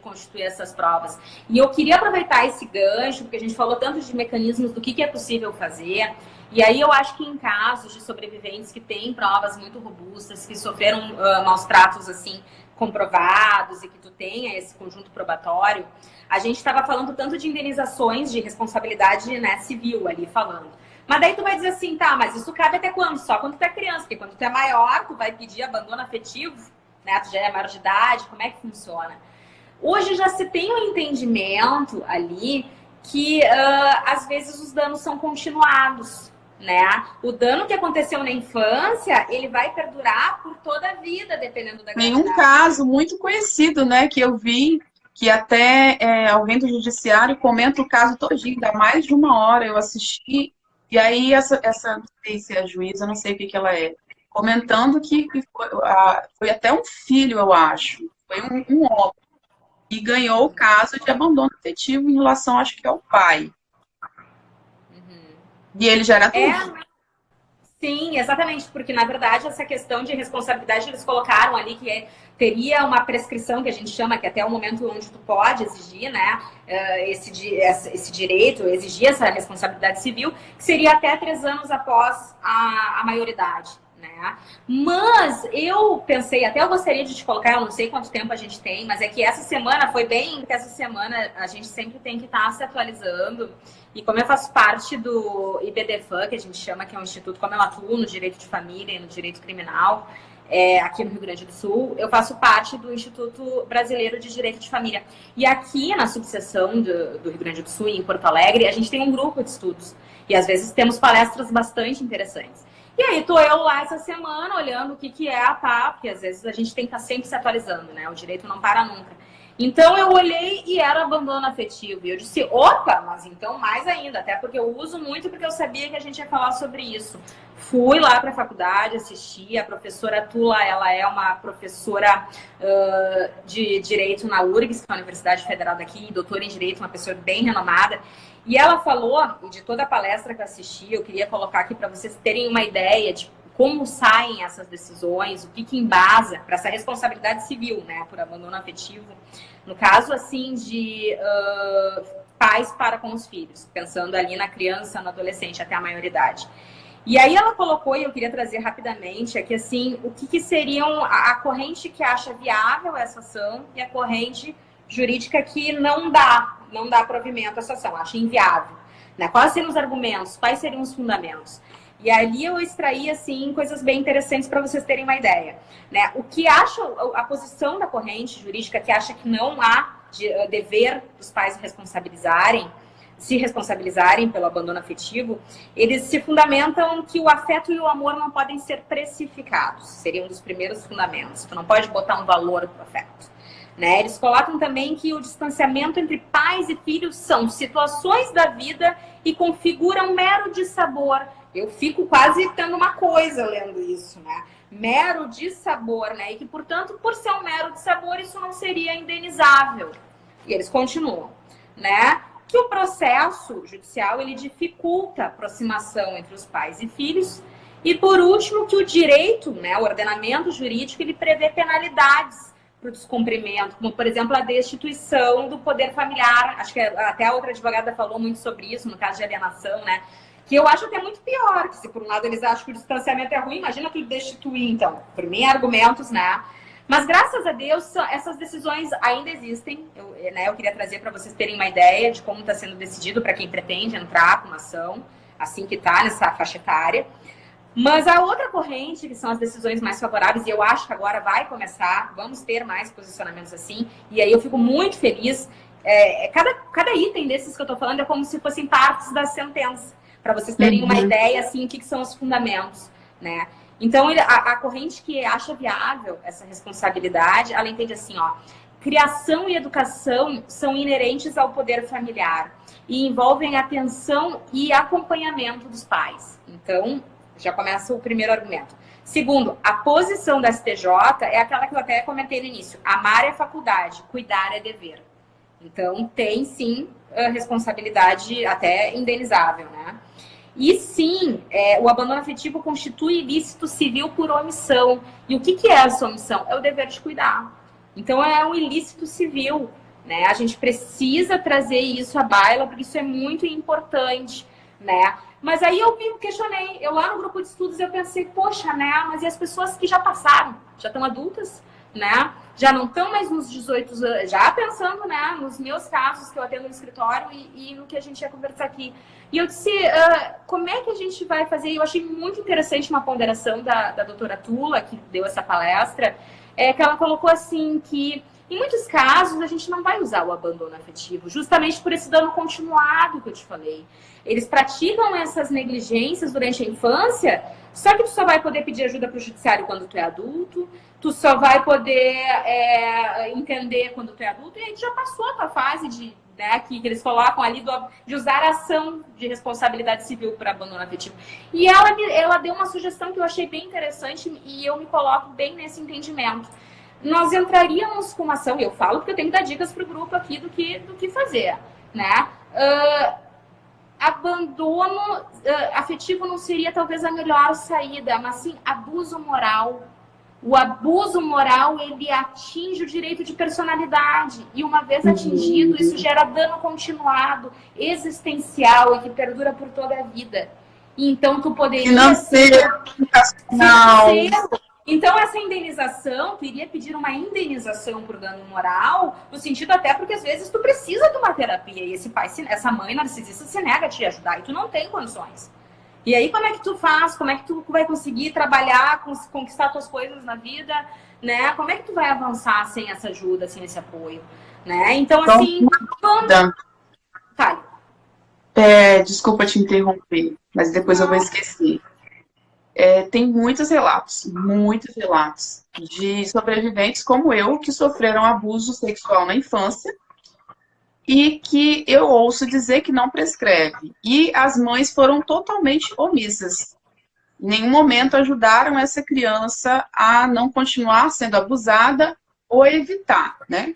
constituir essas provas. E eu queria aproveitar esse gancho, porque a gente falou tanto de mecanismos do que é possível fazer. E aí eu acho que em casos de sobreviventes que têm provas muito robustas, que sofreram maus tratos assim comprovados e que tu tenha esse conjunto probatório, a gente estava falando tanto de indenizações de responsabilidade, né, civil ali falando. Mas daí tu vai dizer assim, tá, mas isso cabe até quando? Só quando tu é criança, porque quando tu é maior, tu vai pedir abandono afetivo, né? Tu já é maior de idade, como é que funciona? Hoje já se tem um entendimento ali que às vezes os danos são continuados, né? O dano que aconteceu na infância, ele vai perdurar por toda a vida, dependendo da Tem gravidade. um caso muito conhecido, né, que eu vi, que até alguém do judiciário comenta o caso todinho, dá mais de 1 hora, eu assisti, e aí essa não sei se é a juíza, não sei o que ela é, comentando que foi até um filho, eu acho, foi um homem, e ganhou o caso de abandono afetivo em relação, acho que ao pai. E ele já era adulto. Sim, exatamente, porque na verdade essa questão de responsabilidade eles colocaram ali que teria uma prescrição que a gente chama, que até o momento onde tu pode exigir, né, esse direito, exigir essa responsabilidade civil, que seria até 3 anos após a maioridade, né? Mas eu pensei, até eu gostaria de te colocar, eu não sei quanto tempo a gente tem, mas é que essa semana foi bem, que essa semana a gente sempre tem que estar se atualizando. E como eu faço parte do IBDFAM, que a gente chama, que é um instituto, como eu atuo no direito de família e no direito criminal, aqui no Rio Grande do Sul, eu faço parte do Instituto Brasileiro de Direito de Família. E aqui na subseção do Rio Grande do Sul, em Porto Alegre, a gente tem um grupo de estudos. E às vezes temos palestras bastante interessantes. E aí tô eu lá essa semana olhando o que é a PA, porque às vezes a gente tem que estar sempre se atualizando, né? O direito não para nunca. Então eu olhei e era abandono afetivo. E eu disse, opa, mas então mais ainda, até porque eu uso muito, porque eu sabia que a gente ia falar sobre isso. Fui lá para a faculdade, assisti, a professora Tula, ela é uma professora de Direito na URGS, que é a Universidade Federal daqui, doutora em Direito, uma pessoa bem renomada. E ela falou, de toda a palestra que eu assisti, eu queria colocar aqui para vocês terem uma ideia de como saem essas decisões, o que embasa para essa responsabilidade civil, né, por abandono afetivo. No caso, assim, de pais para com os filhos, pensando ali na criança, no adolescente, até a maioridade. E aí ela colocou, e eu queria trazer rapidamente, aqui assim, o que seriam a corrente que acha viável essa ação e a corrente jurídica que não dá provimento a essa ação, acha inviável. Né? Quais seriam os argumentos? Quais seriam os fundamentos? E ali eu extraí, assim, coisas bem interessantes para vocês terem uma ideia. Né? O que acha, a posição da corrente jurídica que acha que não há dever dos pais se responsabilizarem pelo abandono afetivo, eles se fundamentam que o afeto e o amor não podem ser precificados. Seria um dos primeiros fundamentos. Tu não pode botar um valor pro afeto. Né? Eles colocam também que o distanciamento entre pais e filhos são situações da vida e configuram mero dissabor. Eu fico quase tendo uma coisa lendo isso, né? Mero dissabor, né? E que, portanto, por ser um mero dissabor, isso não seria indenizável. E eles continuam, né? Que o processo judicial, ele dificulta a aproximação entre os pais e filhos. E, por último, que o direito, né, o ordenamento jurídico, ele prevê penalidades para o descumprimento, como, por exemplo, a destituição do poder familiar. Acho que até a outra advogada falou muito sobre isso, no caso de alienação, né? Que eu acho que é muito pior, que se por um lado eles acham que o distanciamento é ruim, imagina tu destituir, então. Por mim, argumentos, né? Mas, graças a Deus, essas decisões ainda existem. Eu queria trazer para vocês terem uma ideia de como está sendo decidido para quem pretende entrar com uma ação, assim que está nessa faixa etária. Mas a outra corrente, que são as decisões mais favoráveis, e eu acho que agora vai começar, vamos ter mais posicionamentos assim, e aí eu fico muito feliz. Cada item desses que eu estou falando é como se fossem partes da sentença, para vocês terem uma ideia, assim, o que são os fundamentos, né? Então, a corrente que acha viável essa responsabilidade, ela entende assim, ó, criação e educação são inerentes ao poder familiar e envolvem atenção e acompanhamento dos pais. Então, já começa o primeiro argumento. Segundo, a posição da STJ é aquela que eu até comentei no início. Amar é faculdade, cuidar é dever. Então, tem sim responsabilidade até indenizável, né? E sim, o abandono afetivo constitui ilícito civil por omissão. E o que é essa omissão? É o dever de cuidar. Então, é um ilícito civil. né? A gente precisa trazer isso à baila, porque isso é muito importante, né? Mas aí eu me questionei, eu lá no grupo de estudos eu pensei, poxa, né? Mas e as pessoas que já passaram, já estão adultas, né? Já não estão mais nos 18 anos, já pensando, né? Nos meus casos que eu atendo no escritório e no que a gente ia conversar aqui. E eu disse, como é que a gente vai fazer? Eu achei muito interessante uma ponderação da doutora Tula, que deu essa palestra, que ela colocou assim que em muitos casos, a gente não vai usar o abandono afetivo, justamente por esse dano continuado que eu te falei. Eles praticam essas negligências durante a infância, só que tu só vai poder pedir ajuda para o judiciário quando tu é adulto, tu só vai poder entender quando tu é adulto, e aí tu já passou a tua fase de, né, que eles colocam ali de usar a ação de responsabilidade civil para abandono afetivo. E ela deu uma sugestão que eu achei bem interessante e eu me coloco bem nesse entendimento. Nós entraríamos com uma ação, e eu falo porque eu tenho que dar dicas para o grupo aqui do que fazer, né? Abandono afetivo não seria talvez a melhor saída, mas sim abuso moral. O abuso moral, ele atinge o direito de personalidade. E uma vez atingido, isso gera dano continuado, existencial e que perdura por toda a vida. E então tu poderia... Financeiro, Então, essa indenização, tu iria pedir uma indenização por dano moral, no sentido até porque às vezes tu precisa de uma terapia e esse pai, essa mãe narcisista se nega a te ajudar e tu não tem condições. E aí, como é que tu faz? Como é que tu vai conseguir trabalhar, conquistar tuas coisas na vida, né? Como é que tu vai avançar sem essa ajuda, sem esse apoio, né? Então, assim... Fale. Desculpa te interromper, mas depois eu vou esquecer. Tem muitos relatos de sobreviventes como eu que sofreram abuso sexual na infância e que eu ouço dizer que não prescreve. E as mães foram totalmente omissas. Em nenhum momento ajudaram essa criança a não continuar sendo abusada ou evitar, né?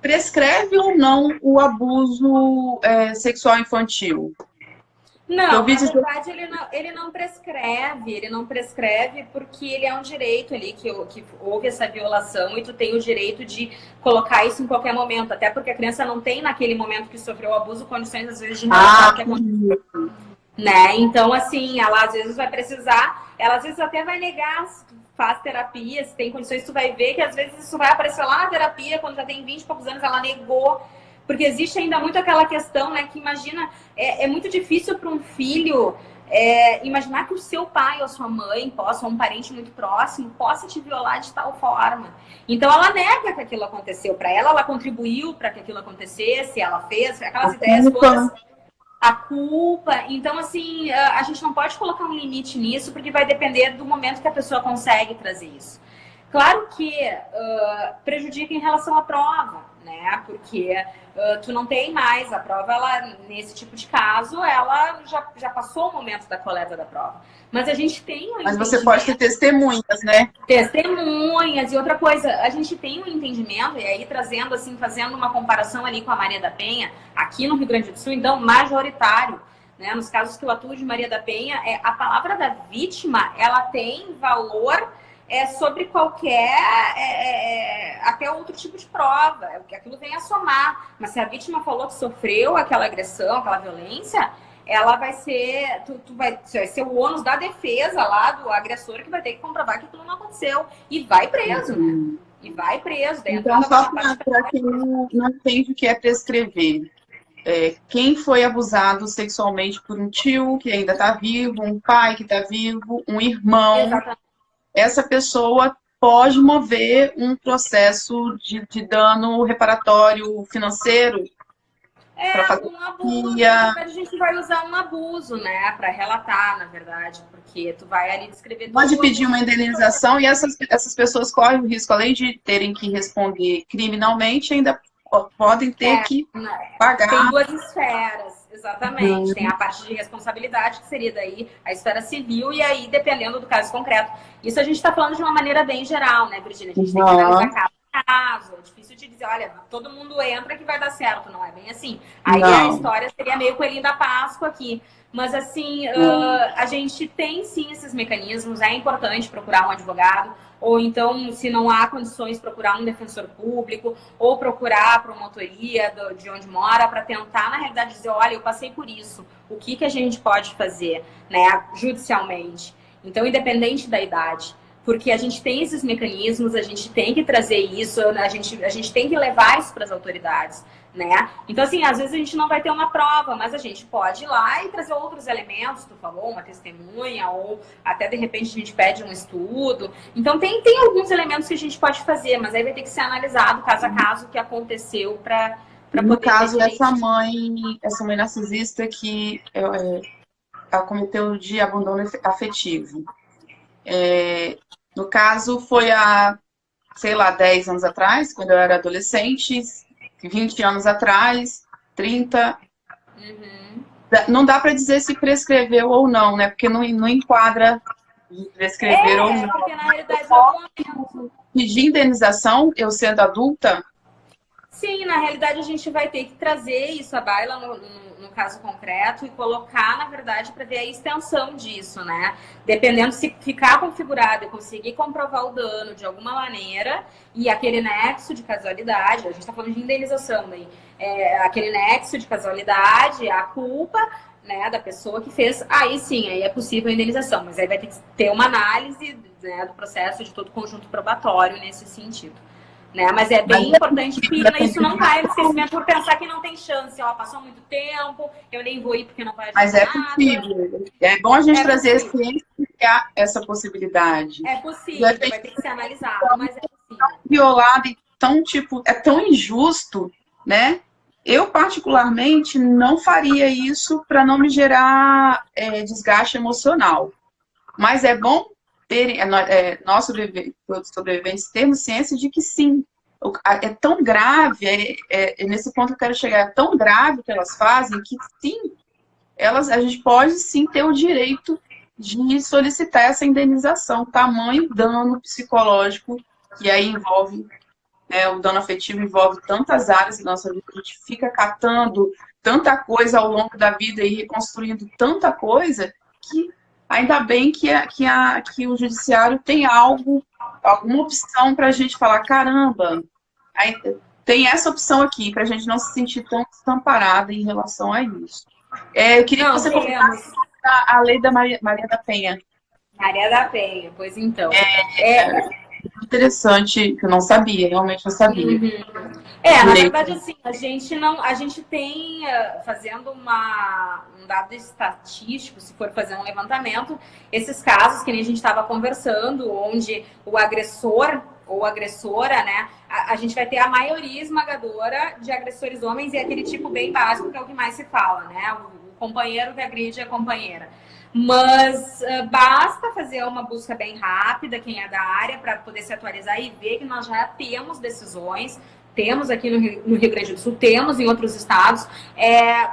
Prescreve ou não o abuso sexual infantil? Não, na verdade ele não prescreve porque ele é um direito ali que houve essa violação e tu tem o direito de colocar isso em qualquer momento, até porque a criança não tem naquele momento que sofreu o abuso condições às vezes de relatar o que aconteceu, né? Então assim, ela às vezes vai precisar, ela às vezes até vai negar, se tu faz terapia, se tem condições, tu vai ver que às vezes isso vai aparecer lá na terapia, quando já tem 20 e poucos anos, ela negou. Porque existe ainda muito aquela questão, né, que imagina, é muito difícil para um filho imaginar que o seu pai ou sua mãe ou um parente muito próximo, possa te violar de tal forma. Então ela nega que aquilo aconteceu. Para ela contribuiu para que aquilo acontecesse, ela fez, aquelas ideias todas, a culpa. Então, assim, a gente não pode colocar um limite nisso, porque vai depender do momento que a pessoa consegue trazer isso. Claro que prejudica em relação à prova, né? Porque tu não tem mais a prova, ela, nesse tipo de caso, ela já passou o momento da coleta da prova. Mas a gente tem Mas você pode ter testemunhas, né? Testemunhas. E outra coisa, a gente tem um entendimento, e aí trazendo, assim, fazendo uma comparação ali com a Maria da Penha, aqui no Rio Grande do Sul, então, majoritário, né? Nos casos que eu atuo de Maria da Penha, a palavra da vítima, ela tem valor sobre qualquer, até outro tipo de prova, aquilo vem a somar. Mas se a vítima falou que sofreu aquela agressão, aquela violência, ela vai ser, vai ser o ônus da defesa lá do agressor que vai ter que comprovar que aquilo não aconteceu. E vai preso, né? E vai preso. Então, só para quem não entende o que é prescrever. Quem foi abusado sexualmente por um tio que ainda está vivo, um pai que está vivo, um irmão... Exatamente. Essa pessoa pode mover um processo de dano reparatório financeiro para fazer um abuso. A gente vai usar um abuso, né, para relatar, na verdade, porque tu vai ali descrever. Pode pedir uma indenização e essas pessoas correm o risco, além de terem que responder criminalmente, ainda podem ter que pagar. Tem duas esferas. Exatamente, tem a parte de responsabilidade, que seria daí a esfera civil, e aí dependendo do caso concreto. Isso a gente está falando de uma maneira bem geral, né, Virginia? A gente tem que analisar caso caso. É difícil te dizer, olha, todo mundo entra que vai dar certo. Não é bem assim. Aí a Não. história seria meio coelhinho da Páscoa aqui. Mas, assim, a gente tem, sim, esses mecanismos. É importante procurar um advogado. Ou então, se não há condições, procurar um defensor público. Ou procurar a promotoria de onde mora para tentar, na realidade, dizer, olha, eu passei por isso. O que a gente pode fazer, né, judicialmente? Então, independente da idade. Porque a gente tem esses mecanismos, a gente tem que trazer isso, a gente tem que levar isso para as autoridades, né? Então, assim, às vezes a gente não vai ter uma prova, mas a gente pode ir lá e trazer outros elementos, tu falou, uma testemunha, ou até, de repente, a gente pede um estudo. Então, tem alguns elementos que a gente pode fazer, mas aí vai ter que ser analisado caso a caso o que aconteceu para poder... No caso, essa mãe narcisista que ela cometeu de abandono afetivo. No caso, foi há, sei lá, 10 anos atrás, quando eu era adolescente, 20 anos atrás, 30. Uhum. Não dá para dizer se prescreveu ou não, né? Porque não enquadra prescrever ou não. Porque na realidade é um momento. Pedir indenização, eu sendo adulta? Sim, na realidade a gente vai ter que trazer isso à baila no caso concreto e colocar, na verdade, para ver a extensão disso, né? Dependendo se ficar configurado e conseguir comprovar o dano de alguma maneira e aquele nexo de casualidade, a gente está falando de indenização, né? Aquele nexo de casualidade, a culpa, né, da pessoa que fez, aí sim, aí é possível a indenização, mas aí vai ter que ter uma análise, né, do processo de todo o conjunto probatório nesse sentido. Né? Mas é bem importante que isso não caia no esquecimento por pensar que não tem chance. Ó, passou muito tempo, eu nem vou ir porque não vai ajudar. Mas é possível. É bom a gente trazer essa possibilidade. É possível, vai ter que ser analisado, mas é possível. Violado e tão, é tão injusto, né? Eu, particularmente, não faria isso para não me gerar desgaste emocional. Mas é bom nós sobreviventes termos ciência de que sim, é tão grave, nesse ponto que eu quero chegar, é tão grave o que elas fazem, que sim, a gente pode sim ter o direito de solicitar essa indenização, tamanho dano psicológico, que aí envolve, o dano afetivo envolve tantas áreas da nossa vida, a gente fica catando tanta coisa ao longo da vida e reconstruindo tanta coisa, que ainda bem que o judiciário tem alguma opção para a gente falar, caramba, tem essa opção aqui, para a gente não se sentir tão desamparada em relação a isso. Eu queria que você comentasse a lei da Maria da Penha. Maria da Penha, pois então. Interessante, que eu não sabia, realmente não sabia. Uhum. Na verdade, assim, a gente tem, fazendo um dado estatístico, se for fazer um levantamento, esses casos que nem a gente estava conversando, onde o agressor ou agressora, né, a gente vai ter a maioria esmagadora de agressores homens e aquele tipo bem básico que é o que mais se fala, né, o companheiro que agride a companheira. Mas basta fazer uma busca bem rápida, quem é da área, para poder se atualizar e ver que nós já temos decisões, temos aqui no Rio Grande do Sul, temos em outros estados,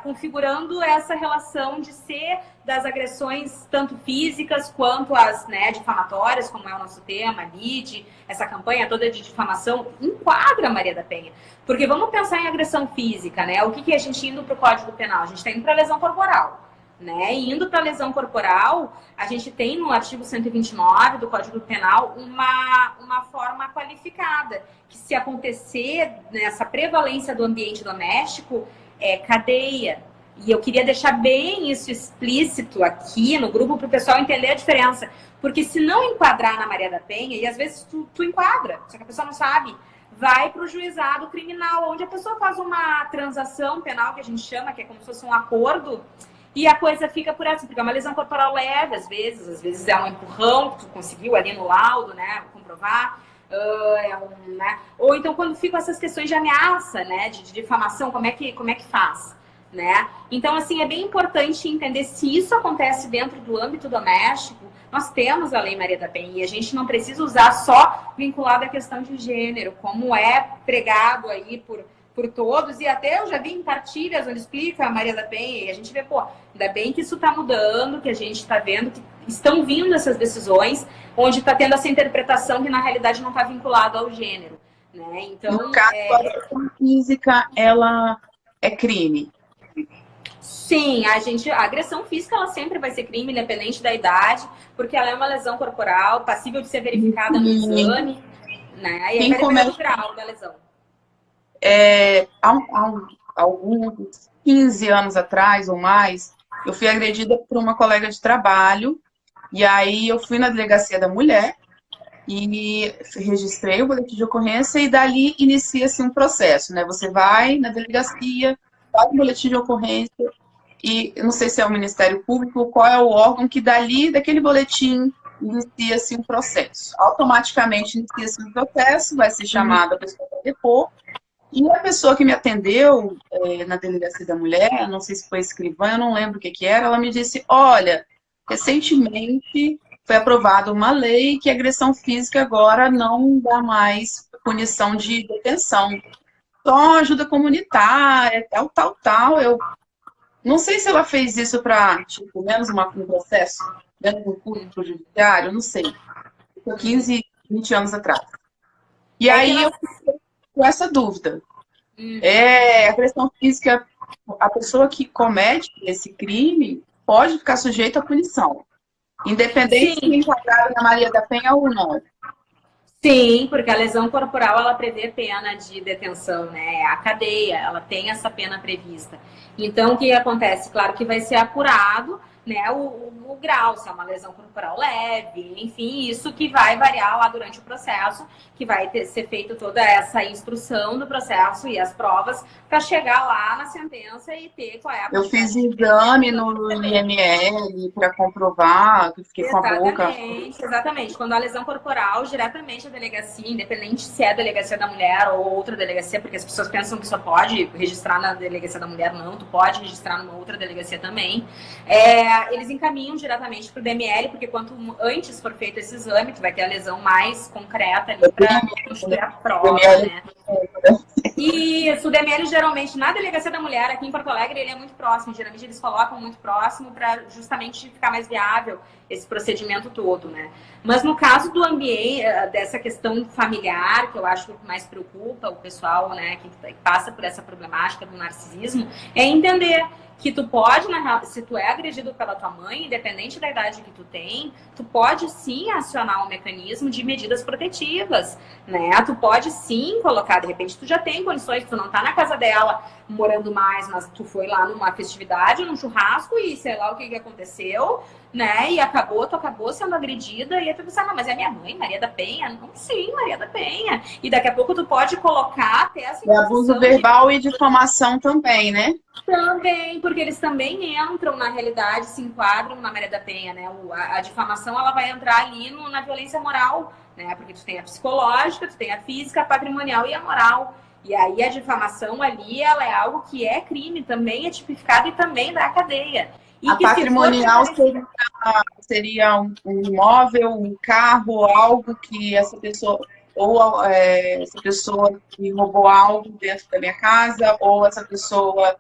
configurando essa relação de ser das agressões tanto físicas quanto as, né, difamatórias, como é o nosso tema, LIDE, essa campanha toda de difamação, enquadra a Maria da Penha. Porque vamos pensar em agressão física, né? O que a gente indo para o Código Penal? A gente está indo para a lesão corporal. Né? E indo para a lesão corporal, a gente tem no artigo 129 do Código Penal uma forma qualificada, que se acontecer nessa prevalência do ambiente doméstico, é cadeia. E eu queria deixar bem isso explícito aqui no grupo para o pessoal entender a diferença. Porque se não enquadrar na Maria da Penha, e às vezes tu enquadra, só que a pessoa não sabe, vai para o juizado criminal, onde a pessoa faz uma transação penal, que a gente chama, que é como se fosse um acordo, e a coisa fica por essa, porque é uma lesão corporal leve, às vezes é um empurrão que tu conseguiu ali no laudo, né, comprovar, né? Ou então quando ficam essas questões de ameaça, né, de difamação, como é que faz, né? Então, assim, é bem importante entender se isso acontece dentro do âmbito doméstico. Nós temos a Lei Maria da Penha e a gente não precisa usar só vinculado à questão de gênero, como é pregado aí por todos, e até eu já vi em partilhas onde explica a Maria da Penha, e a gente vê, ainda bem que isso está mudando, que a gente está vendo que estão vindo essas decisões, onde está tendo essa interpretação que na realidade não está vinculado ao gênero, né? Então, no caso, a agressão física, ela é crime. sim, a agressão física ela sempre vai ser crime, independente da idade, porque ela é uma lesão corporal passível de ser verificada no exame, né? E aí Quem vai depender do comete grau da lesão. há alguns 15 anos atrás ou mais, eu fui agredida por uma colega de trabalho, e aí eu fui na delegacia da mulher e registrei o boletim de ocorrência e dali inicia-se um processo, né? Você vai na delegacia, faz o boletim de ocorrência e eu não sei se é o Ministério Público, qual é o órgão que dali, daquele boletim, inicia-se um processo. Automaticamente inicia-se um processo, vai ser chamada a pessoa para depor, e a pessoa que me atendeu na delegacia da mulher, não sei se foi escrivã, eu não lembro o que era, ela me disse, olha, recentemente foi aprovada uma lei que a agressão física agora não dá mais punição de detenção, só ajuda comunitária, tal, tal, tal. Eu não sei se ela fez isso para, tipo, menos um processo, menos um custo para o judiciário, não sei. Foi 15, 20 anos atrás. E aí eu fiquei com essa dúvida. A agressão física, a pessoa que comete esse crime pode ficar sujeita à punição, independente se é enquadrada na Maria da Penha ou não. Sim, porque a lesão corporal ela prevê pena de detenção, né? A cadeia, ela tem essa pena prevista. Então, o que acontece? Claro que vai ser apurado, né, o grau, se é uma lesão corporal leve, enfim, isso que vai variar lá durante o processo, que vai ser feito toda essa instrução do processo e as provas para chegar lá na sentença e ter qual é a... Eu fiz exame no IML para comprovar, que fiquei com a boca. Exatamente. Quando a lesão corporal, diretamente a delegacia, independente se é a delegacia da mulher ou outra delegacia, porque as pessoas pensam que só pode registrar na delegacia da mulher, não, tu pode registrar numa outra delegacia também. Eles encaminham diretamente para o DML, porque quanto antes for feito esse exame, tu vai ter a lesão mais concreta ali para construir a prova, né? E o DML, geralmente, na delegacia da mulher, aqui em Porto Alegre, ele é muito próximo. Geralmente, eles colocam muito próximo para justamente ficar mais viável esse procedimento todo, né? Mas no caso do ambiente, dessa questão familiar, que eu acho que mais preocupa o pessoal, né, que passa por essa problemática do narcisismo, é entender que tu pode, se tu é agredido pela tua mãe, independente da idade que tu tem, tu pode sim acionar um mecanismo de medidas protetivas, né? Tu pode sim colocar, de repente tu já tem condições, tu não tá na casa dela morando mais, mas tu foi lá numa festividade, num churrasco e sei lá o que aconteceu, né? E tu acabou sendo agredida e aí tu pensa, não, mas é minha mãe, Maria da Penha? Não, sim, Maria da Penha. E daqui a pouco tu pode colocar até essa abuso verbal e difamação também, né? Também, porque eles também entram, na realidade, se enquadram na Maria da Penha, né? A difamação, ela vai entrar ali na violência moral, né? Porque tu tem a psicológica, tu tem a física, a patrimonial e a moral. E aí a difamação ali, ela é algo que é crime, também é tipificado e também dá cadeia. E a patrimonial seria um imóvel, um carro, algo que essa pessoa... Ou essa pessoa que roubou algo dentro da minha casa, ou essa pessoa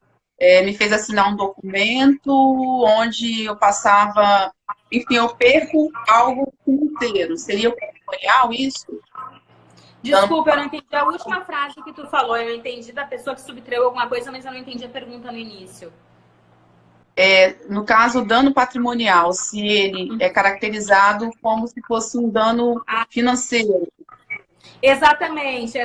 me fez assinar um documento onde eu passava... Enfim, eu perco algo inteiro. Seria o patrimonial isso? Desculpa, eu não entendi a última frase que tu falou. Eu entendi da pessoa que subtraiu alguma coisa, mas eu não entendi a pergunta no início. No caso, o dano patrimonial, se ele é caracterizado como se fosse um dano financeiro. Exatamente.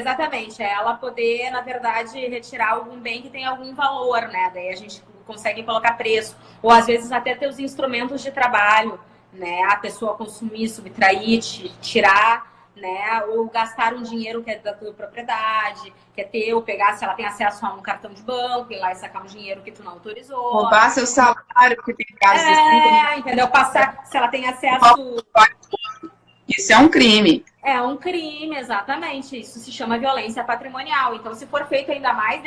Ela poder, na verdade, retirar algum bem que tem algum valor, né? Daí a gente consegue colocar preço. Ou às vezes até ter os instrumentos de trabalho, né? A pessoa consumir, subtrair, tirar, né? Ou gastar um dinheiro que é da tua propriedade, que é teu, pegar se ela tem acesso a um cartão de banco, ir lá e sacar um dinheiro que tu não autorizou. Roubar seu salário, porque tem casos assim. Entendeu? Passar, se ela tem acesso... Isso é um crime. É um crime, exatamente. Isso se chama violência patrimonial. Então, se for feito ainda mais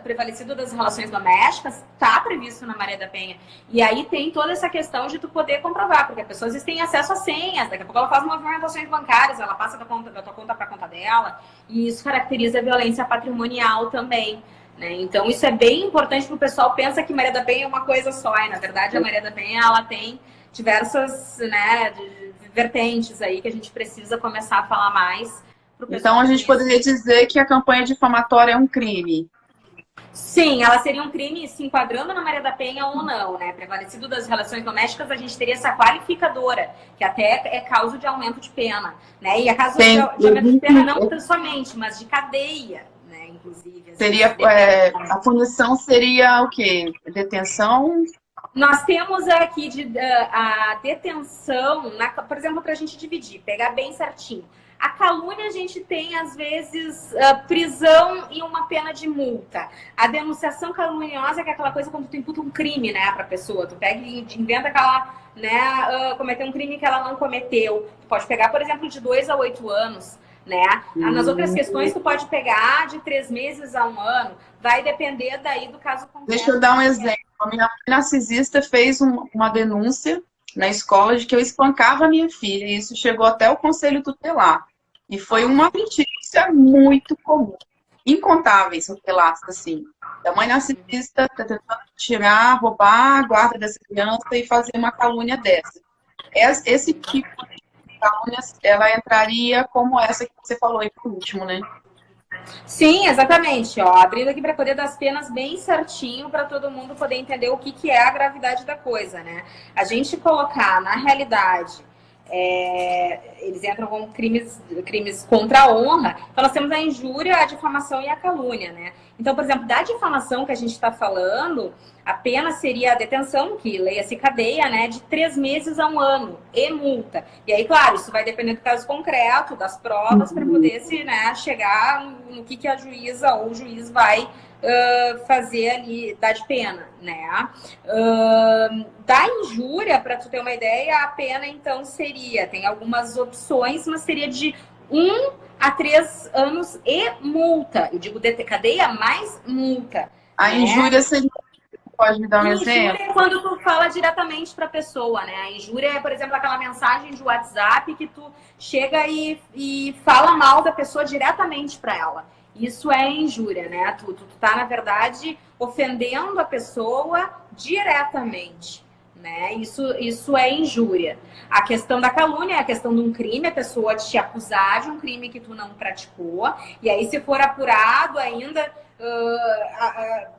prevalecido das relações domésticas, está previsto na Maria da Penha. E aí tem toda essa questão de tu poder comprovar, porque as pessoas às vezes têm acesso a senhas, daqui a pouco ela faz movimentações bancárias, ela passa da tua conta para a conta dela, e isso caracteriza a violência patrimonial também. Né? Então, isso é bem importante para o pessoal pensa que Maria da Penha é uma coisa só, e na verdade a Maria da Penha ela tem diversas, né, vertentes aí que a gente precisa começar a falar mais para o pessoal. Então, a gente poderia dizer que a campanha difamatória é um crime. Sim, ela seria um crime se enquadrando na Maria da Penha ou não, né? Prevalecido das relações domésticas, a gente teria essa qualificadora, que até é causa de aumento de pena, né? E a causa de aumento de pena não somente, mas de cadeia, né? Inclusive. Seria, a punição seria o quê? Detenção? Nós temos aqui a detenção, por exemplo, para a gente dividir, pegar bem certinho. A calúnia a gente tem, às vezes, prisão e uma pena de multa. A denunciação caluniosa é aquela coisa quando tu imputa um crime, né, para a pessoa. Tu pega e inventa que ela, né, cometeu um crime que ela não cometeu. Tu pode pegar, por exemplo, de 2 a 8 anos. Né? Nas outras questões, tu pode pegar de 3 meses a 1 ano. Vai depender daí do caso concreto. Deixa eu dar um exemplo. A minha mãe narcisista fez uma denúncia na escola de que eu espancava a minha filha. E isso chegou até o conselho tutelar. E foi uma notícia muito comum. Incontáveis relatos, assim. A mãe narcisista está tentando tirar, roubar a guarda dessa criança e fazer uma calúnia dessa. Esse tipo de calúnia, ela entraria como essa que você falou aí por último, né? Sim, exatamente. Ó, abrindo aqui para poder dar as penas bem certinho para todo mundo poder entender o que é a gravidade da coisa, né? A gente colocar na realidade... eles entram como crimes contra a honra. Então, nós temos a injúria, a difamação e a calúnia, né? Então, por exemplo, da difamação que a gente está falando, a pena seria a detenção, que leia-se cadeia, né? De 3 meses a 1 ano e multa. E aí, claro, isso vai depender do caso concreto, das provas, para poder né, chegar no que a juíza ou o juiz vai fazer ali, dar de pena, né? Da injúria, para tu ter uma ideia, a pena então seria, tem algumas opções, mas seria de 1 a 3 anos e multa. Eu digo cadeia mais multa. A injúria seria... Pode me dar um exemplo? Injúria é quando tu fala diretamente para a pessoa, né? A injúria é, por exemplo, aquela mensagem de WhatsApp que tu chega e fala mal da pessoa diretamente para ela. Isso é injúria, né? Tu tá, na verdade, ofendendo a pessoa diretamente, né? Isso é injúria. A questão da calúnia é a questão de um crime, a pessoa te acusar de um crime que tu não praticou, e aí se for apurado ainda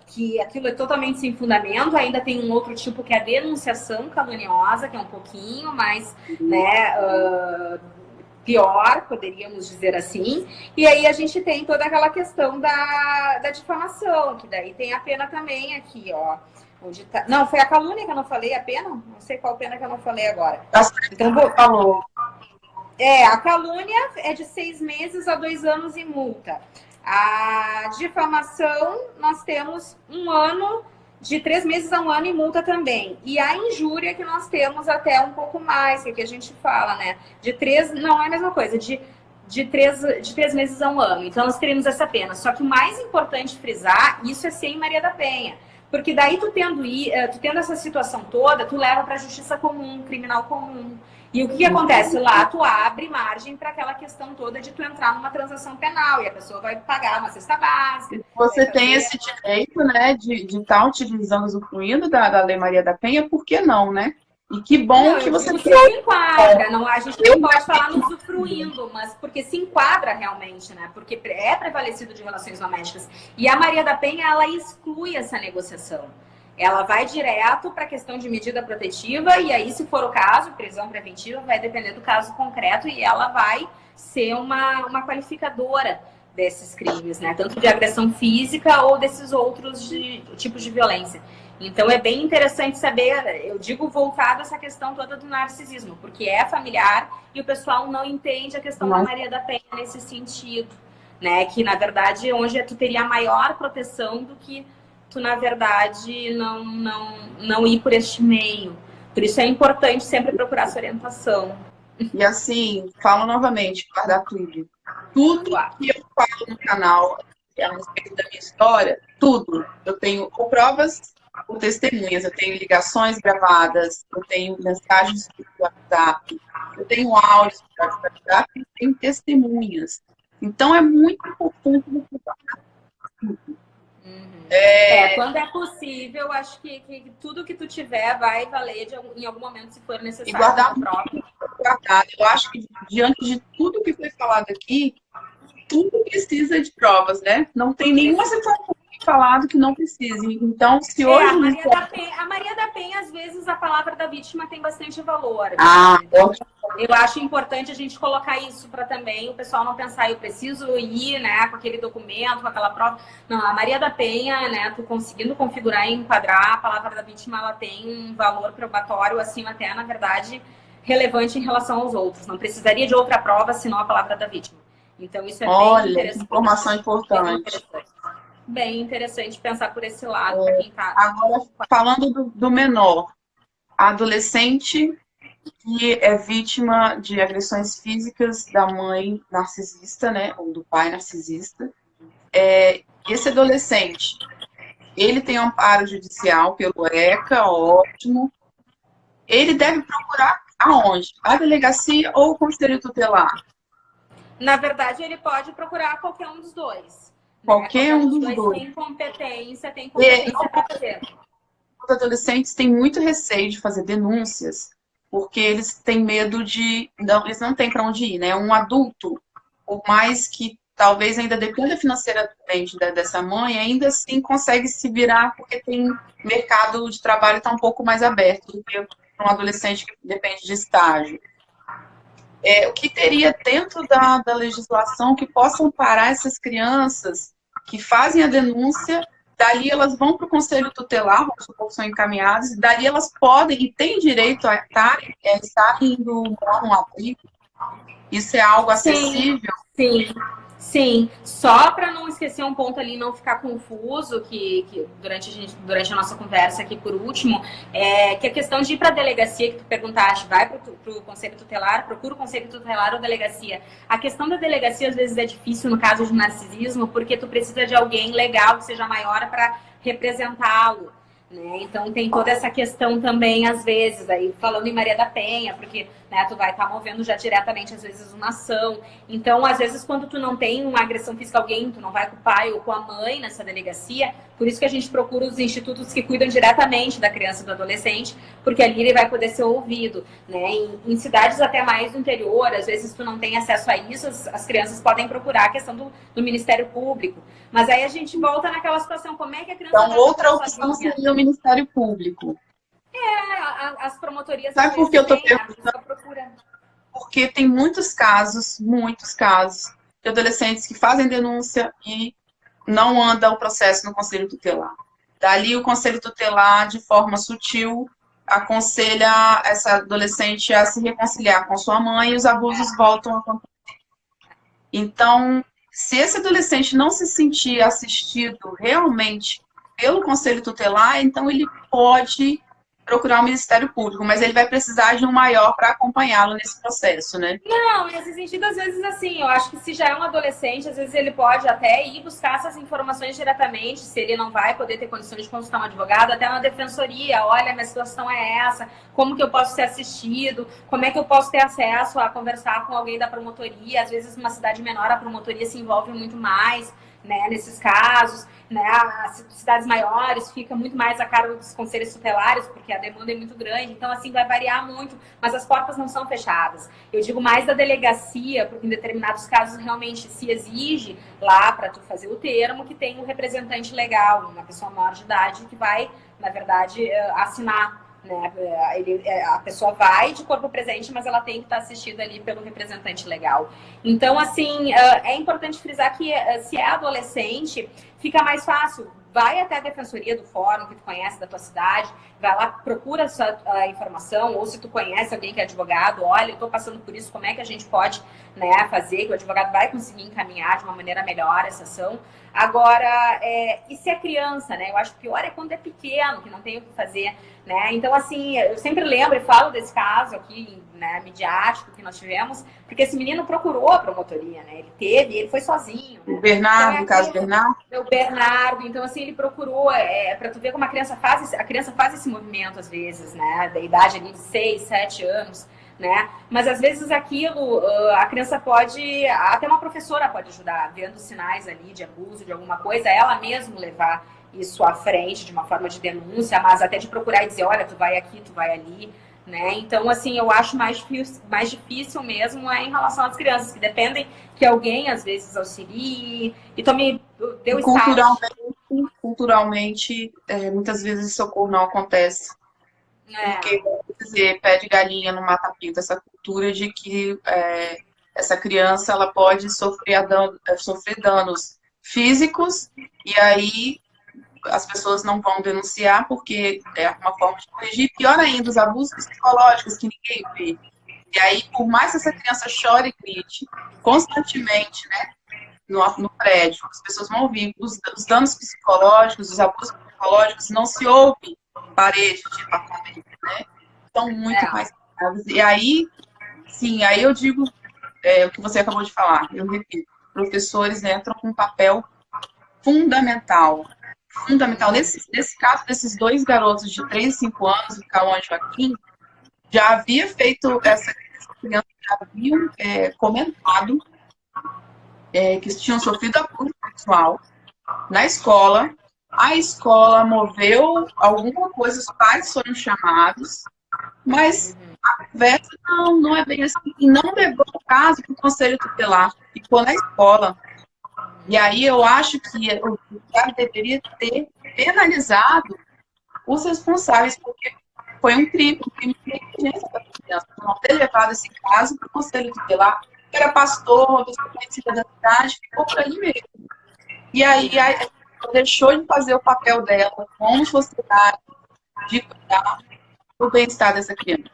que aquilo é totalmente sem fundamento, ainda tem um outro tipo que é a denunciação caluniosa, que é um pouquinho mais, né... pior, poderíamos dizer assim. E aí a gente tem toda aquela questão da difamação, que daí tem a pena também aqui, ó. Onde tá... Não, foi a calúnia que eu não falei, a pena? Não sei qual pena que eu não falei agora. Então, falou. A calúnia é de 6 meses a 2 anos e multa. A difamação, nós temos 1 ano, de 3 meses a 1 ano e multa também. E a injúria que nós temos até um pouco mais, que a gente fala, né? De 3, não é a mesma coisa, de 3 meses a 1 ano. Então, nós teremos essa pena. Só que o mais importante frisar, isso é sem Maria da Penha. Porque daí, tu tendo essa situação toda, tu leva para a justiça comum, criminal comum. E o que acontece lá? Tu abre margem para aquela questão toda de tu entrar numa transação penal e a pessoa vai pagar uma cesta básica. Você tem esse direito, né, de estar utilizando, usufruindo da Lei Maria da Penha, por que não, né? E que bom que você... Se enquadra, não, a gente não pode falar no usufruindo, mas porque se enquadra realmente, né? Porque é prevalecido de relações domésticas. E a Maria da Penha, ela exclui essa negociação. Ela vai direto para a questão de medida protetiva e aí, se for o caso, prisão preventiva, vai depender do caso concreto e ela vai ser uma qualificadora desses crimes, né? Tanto de agressão física ou desses outros tipos de violência. Então, é bem interessante saber, eu digo voltado a essa questão toda do narcisismo, porque é familiar e o pessoal não entende a questão da Maria da Penha nesse sentido, né? Que, na verdade, onde tu teria a maior proteção do que tu, na verdade, não ir por este meio. Por isso é importante sempre procurar essa orientação. E assim, falo novamente, guardar tudo. Tudo que eu falo no canal a respeito da minha história, tudo. Eu tenho ou provas ou testemunhas. Eu tenho ligações gravadas, eu tenho mensagens do WhatsApp, eu tenho áudios do WhatsApp, eu tenho testemunhas. Então, é muito importante você guardar tudo. Quando é possível, acho que tudo que tu tiver vai valer em algum momento, se for necessário. E guardar. Eu acho que, diante de tudo que foi falado aqui, tudo precisa de provas, né? Não tem nenhuma situação falado que não precise. Então, se hoje... A Maria da Penha, às vezes, a palavra da vítima tem bastante valor. Então, eu acho importante a gente colocar isso para também o pessoal não pensar, eu preciso ir, né, com aquele documento, com aquela prova. Não, a Maria da Penha, né, tu conseguindo configurar e enquadrar, a palavra da vítima, ela tem um valor probatório, acima até, na verdade, relevante em relação aos outros. Não precisaria de outra prova, senão a palavra da vítima. Então, isso é bem interessante. Informação importante. Bem interessante pensar por esse lado, para quem está... Agora, falando do menor, adolescente que é vítima de agressões físicas da mãe narcisista, né, ou do pai narcisista. Esse adolescente, ele tem amparo judicial pelo ECA, ótimo. Ele deve procurar aonde? A delegacia ou o conselho tutelar? Na verdade, ele pode procurar qualquer um dos dois. Qualquer um dos dois. Tem competência para fazer. Os adolescentes têm muito receio de fazer denúncias, porque eles têm medo de... Não, eles não têm para onde ir, né? Um adulto, por mais que talvez ainda dependa financeiramente dessa mãe, ainda assim consegue se virar, porque tem mercado de trabalho está um pouco mais aberto do que um adolescente que depende de estágio. O que teria dentro da legislação que possa amparar essas crianças que fazem a denúncia, dali elas vão para o conselho tutelar, vamos supor que são encaminhadas, dali elas podem e têm direito a estar indo morar num abrigo. Isso é algo acessível? Sim. Só para não esquecer um ponto ali, não ficar confuso, que durante a nossa conversa aqui por último, que a questão de ir para a delegacia, que tu perguntaste, vai para o conselho tutelar, procura o conselho tutelar ou delegacia. A questão da delegacia às vezes é difícil no caso de narcisismo, porque tu precisa de alguém legal que seja maior para representá-lo. Né? Então tem toda essa questão também, às vezes, aí falando em Maria da Penha, porque né, tu vai estar movendo já diretamente, às vezes, uma ação. Então, às vezes, quando tu não tem uma agressão física a alguém, tu não vai com o pai ou com a mãe nessa delegacia, por isso que a gente procura os institutos que cuidam diretamente da criança e do adolescente, porque ali ele vai poder ser ouvido. Né? Em cidades até mais do interior, às vezes tu não tem acesso a isso, as crianças podem procurar a questão do Ministério Público. Mas aí a gente volta naquela situação, como é que a criança... Então, outra opção seria o Ministério Público. As promotorias... Sabe por que eu estou perguntando? Porque tem muitos casos de adolescentes que fazem denúncia e não anda o processo no conselho tutelar. Dali, o conselho tutelar, de forma sutil, aconselha essa adolescente a se reconciliar com sua mãe e os abusos voltam a acontecer. Então, se esse adolescente não se sentir assistido realmente pelo conselho tutelar, então ele pode procurar o Ministério Público, mas ele vai precisar de um maior para acompanhá-lo nesse processo, né? Não, nesse sentido, às vezes, assim, eu acho que se já é um adolescente, às vezes ele pode até ir buscar essas informações diretamente, se ele não vai poder ter condições de consultar um advogado, até na defensoria, olha, minha situação é essa, como que eu posso ser assistido, como é que eu posso ter acesso a conversar com alguém da promotoria, às vezes numa cidade menor a promotoria se envolve muito mais, né, nesses casos, né, as cidades maiores fica muito mais a cargo dos conselhos tutelares, porque a demanda é muito grande, então assim vai variar muito, mas as portas não são fechadas. Eu digo mais da delegacia, porque em determinados casos realmente se exige lá para tu fazer o termo que tem um representante legal, uma pessoa maior de idade que vai, na verdade, assinar. Né? A pessoa vai de corpo presente, mas ela tem que estar assistida ali pelo representante legal. Então, assim, é importante frisar que se é adolescente, fica mais fácil. Vai até a defensoria do fórum que tu conhece da tua cidade, vai lá, procura a informação, ou se tu conhece alguém que é advogado, olha, eu estou passando por isso, como é que a gente pode, né, fazer, que o advogado vai conseguir encaminhar de uma maneira melhor essa ação. Agora, e se é criança, né? Eu acho que pior é quando é pequeno, que não tem o que fazer, né? Então, assim, eu sempre lembro e falo desse caso aqui, né, midiático que nós tivemos, porque esse menino procurou a promotoria, né? Ele foi sozinho. Né? O Bernardo, então, o caso Bernardo? O Bernardo, então, assim, ele procurou, para tu ver como a criança faz esse movimento, às vezes, né? Da idade ali de 6, 7 anos. Né? Mas às vezes aquilo, a criança pode, até uma professora pode ajudar, vendo sinais ali de abuso, de alguma coisa, ela mesmo levar isso à frente de uma forma de denúncia, mas até de procurar e dizer, olha, tu vai aqui, tu vai ali, né? Então, assim, eu acho mais difícil mesmo em relação às crianças, que dependem que alguém, às vezes, auxilie e tome, deu start. Culturalmente, muitas vezes esse socorro não acontece. Porque, É, vamos dizer, pé de galinha no mata-pinto, essa cultura de que essa criança ela pode sofrer danos físicos, e aí as pessoas não vão denunciar porque é uma forma de corrigir. Pior ainda, os abusos psicológicos que ninguém vê. E aí, por mais que essa criança chore e grite constantemente, né, no prédio, as pessoas vão ouvir os danos psicológicos, os abusos psicológicos, não se ouve parede de apartamento, né? São muito mais graves. E aí, sim, aí eu digo o que você acabou de falar, eu repito, professores entram com um papel fundamental. Fundamental. Nesse caso, desses dois garotos de 3 e 5 anos, o Cauã e o Joaquim, já havia feito essa criança, já haviam comentado que tinham sofrido abuso sexual na escola. A escola moveu alguma coisa, os pais foram chamados, mas a conversa não é bem assim. E não levou o caso para o conselho tutelar, ficou na escola. E aí eu acho que o judiciário deveria ter penalizado os responsáveis, porque foi um crime de negligência da criança, não ter levado esse caso para o conselho tutelar, que era pastor, uma pessoa conhecida da cidade, ficou por ali mesmo. E aí ela deixou de fazer o papel dela como sociedade, de cuidar do bem-estar dessa criança.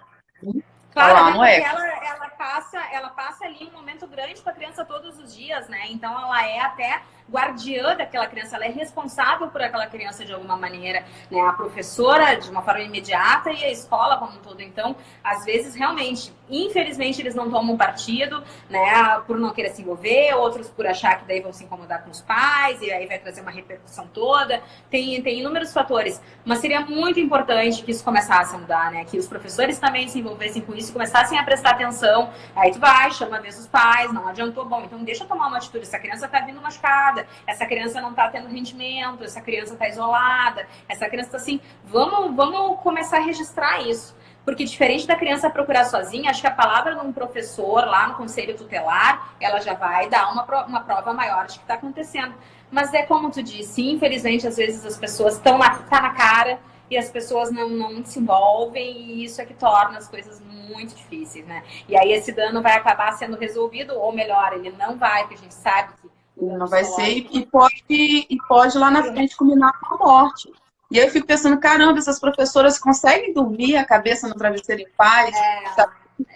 claro, Lá, até não porque é? ela passa ali um momento grande com a criança todos os dias, né? Então ela é até guardiã daquela criança, ela é responsável por aquela criança de alguma maneira, né? A professora de uma forma imediata e a escola como um todo. Então, às vezes, realmente, infelizmente, eles não tomam partido, né? Por não querer se envolver, outros por achar que daí vão se incomodar com os pais e aí vai trazer uma repercussão toda. Tem inúmeros fatores, mas seria muito importante que isso começasse a mudar, né? Que os professores também se envolvessem com isso, começassem a prestar atenção. Aí tu vai, chama a vez os pais, não adiantou, bom, então deixa eu tomar uma atitude, essa criança tá vindo machucada, essa criança não tá tendo rendimento, essa criança tá isolada, essa criança tá assim, vamos começar a registrar isso. Porque diferente da criança procurar sozinha, acho que a palavra de um professor lá no conselho tutelar, ela já vai dar uma prova maior de que está acontecendo. Mas é como tu disse, infelizmente, às vezes as pessoas estão tá na cara e as pessoas não se envolvem e isso é que torna as coisas muito difíceis, né? E aí esse dano vai acabar sendo resolvido, ou melhor, ele não vai, porque a gente sabe que não vai ser, e pode lá na frente culminar com a morte. E aí eu fico pensando, caramba, essas professoras conseguem dormir a cabeça no travesseiro em paz?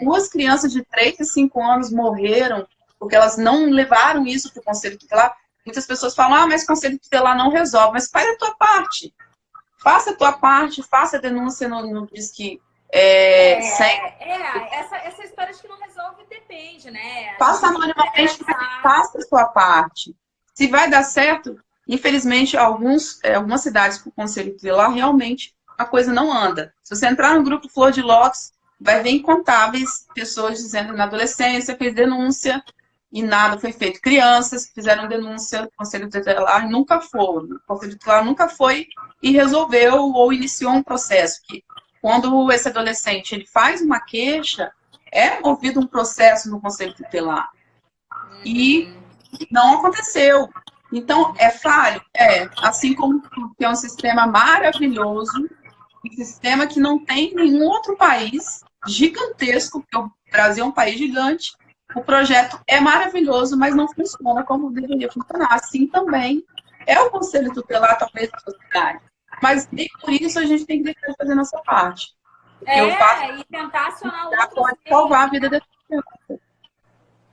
Duas crianças de 3 e 5 anos morreram porque elas não levaram isso para o conselho tutelar. Muitas pessoas falam, mas o conselho tutelar não resolve. Mas faz a tua parte. Faça a tua parte, faça a denúncia no Disque. Essa história de que não resolve depende, né? Faça anonimamente, faça a sua parte. Se vai dar certo, infelizmente, algumas cidades com o conselho tutelar, realmente a coisa não anda. Se você entrar no grupo Flor de Lótus, vai ver incontáveis pessoas dizendo que na adolescência fez denúncia e nada foi feito. Crianças que fizeram denúncia, o conselho tutelar nunca foi. O conselho tutelar nunca foi e resolveu ou iniciou um processo. Que, quando esse adolescente ele faz uma queixa, é movido um processo no conselho tutelar. E não aconteceu. Então, é falho? Assim como que é um sistema maravilhoso, um sistema que não tem nenhum outro país gigantesco, porque o Brasil é um país gigante, o projeto é maravilhoso, mas não funciona como deveria funcionar. Assim também é o conselho tutelar, talvez, da sociedade. Mas nem por isso a gente tem que deixar de fazer a nossa parte. E tentar acionar outros pode salvar a vida dessa criança.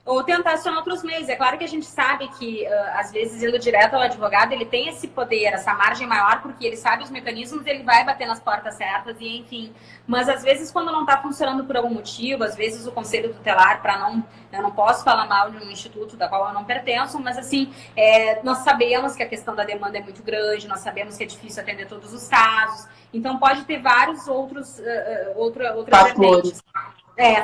Ou tentar acionar outros meios. É claro que a gente sabe que, às vezes, indo direto ao advogado, ele tem esse poder, essa margem maior, porque ele sabe os mecanismos, ele vai bater nas portas certas, e enfim. Mas, às vezes, quando não está funcionando por algum motivo, às vezes o conselho tutelar, eu não posso falar mal de um instituto da qual eu não pertenço, mas, assim, nós sabemos que a questão da demanda é muito grande, nós sabemos que é difícil atender todos os casos, então pode ter vários outras vertentes.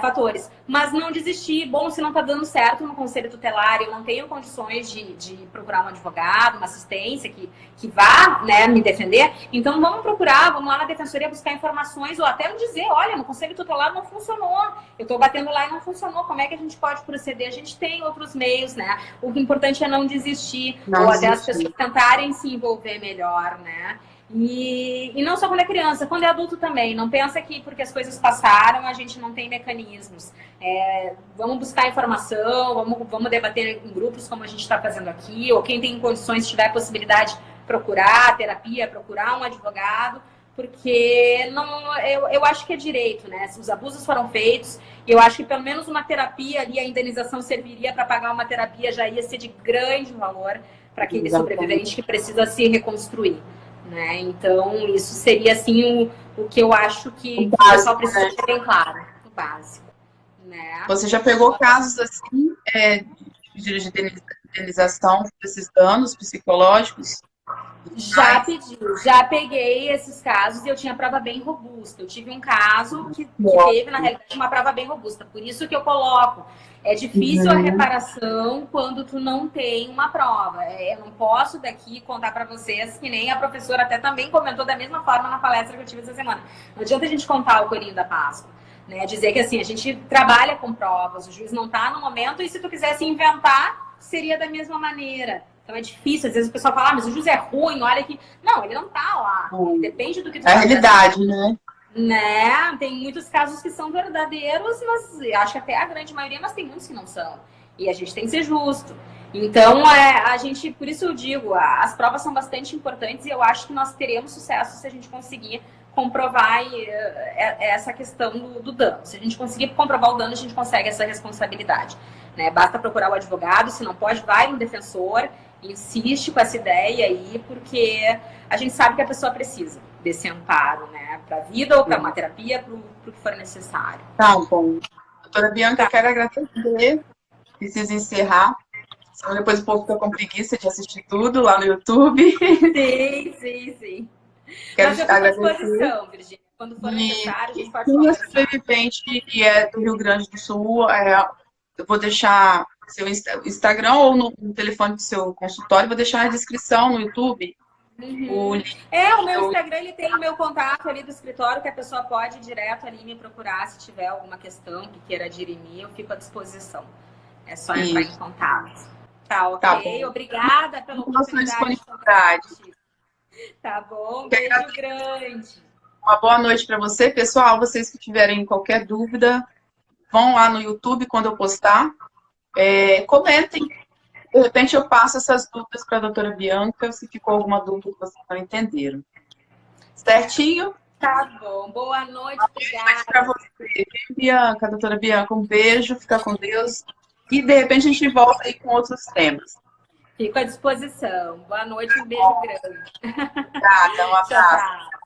Fatores. Mas não desistir. Bom, se não está dando certo no conselho tutelar, eu não tenho condições de procurar um advogado, uma assistência que vá, né, me defender, então vamos procurar, vamos lá na defensoria buscar informações ou até dizer, olha, no conselho tutelar não funcionou, eu estou batendo lá e não funcionou, como é que a gente pode proceder? A gente tem outros meios, né? O importante é não desistir, ou até as pessoas tentarem se envolver melhor, né? E não só quando é criança, quando é adulto também. Não pensa que porque as coisas passaram a gente não tem mecanismos. Vamos buscar informação, vamos debater em grupos como a gente está fazendo aqui, ou quem tem condições, se tiver a possibilidade, procurar terapia, procurar um advogado, porque eu acho que é direito, né? Se os abusos foram feitos, eu acho que pelo menos uma terapia ali, a indenização serviria para pagar uma terapia, já ia ser de grande valor para aquele sobrevivente que precisa se reconstruir. Né? Então, isso seria assim o que eu acho que o pessoal precisa ter bem claro, o básico. Né? Você já pegou casos assim de indenização desses danos psicológicos? Já peguei esses casos e eu tinha prova bem robusta. Eu tive um caso que teve, na realidade, uma prova bem robusta. Por isso que eu coloco. É difícil a reparação quando tu não tem uma prova. Eu não posso daqui contar para vocês, que nem a professora até também comentou da mesma forma na palestra que eu tive essa semana. Não adianta a gente contar o coelhinho da Páscoa. Né? Dizer que assim, a gente trabalha com provas, o juiz não está no momento e se tu quisesse inventar, seria da mesma maneira. Então é difícil, às vezes o pessoal fala, mas o juiz é ruim, olha que... Não, ele não tá lá. Depende do que tu é a realidade, né? Tem muitos casos que são verdadeiros, mas acho que até a grande maioria, mas tem muitos que não são. E a gente tem que ser justo. Então, a gente, por isso eu digo, as provas são bastante importantes e eu acho que nós teremos sucesso se a gente conseguir comprovar essa questão do dano. Se a gente conseguir comprovar o dano, a gente consegue essa responsabilidade. Né? Basta procurar o advogado, se não pode, vai no defensor, insiste com essa ideia aí, porque a gente sabe que a pessoa precisa desse amparo, né? Para a vida ou para uma terapia, para o que for necessário. Tá bom. Doutora Bianca, eu quero agradecer. Preciso encerrar. Senão depois o povo fica com preguiça de assistir tudo lá no YouTube. Sim. Quero Mas eu fico à disposição, Virgínia. Quando for necessário, a gente pode conversar. Quem é sobrevivente que é do Rio Grande do Sul, eu vou deixar seu Instagram ou no telefone do seu consultório, vou deixar na descrição no YouTube. O meu Instagram, ele tem o meu contato ali do escritório, que a pessoa pode ir direto ali me procurar se tiver alguma questão que queira dirimir, eu fico à disposição. É só entrar em contato. Tá, ok? Tá, obrigada pela oportunidade. Tá bom, beijo grande. Uma boa noite para você, pessoal. Vocês que tiverem qualquer dúvida, vão lá no YouTube quando eu postar. Comentem. De repente eu passo essas dúvidas para a doutora Bianca, se ficou alguma dúvida que vocês não entenderam. Certinho? Tá bom. Boa noite, obrigada. Para você, Bianca, doutora Bianca, um beijo, fica com Deus. E de repente a gente volta aí com outros temas. Fico à disposição. Boa noite, um beijo grande. Obrigada, um abraço. Tchau.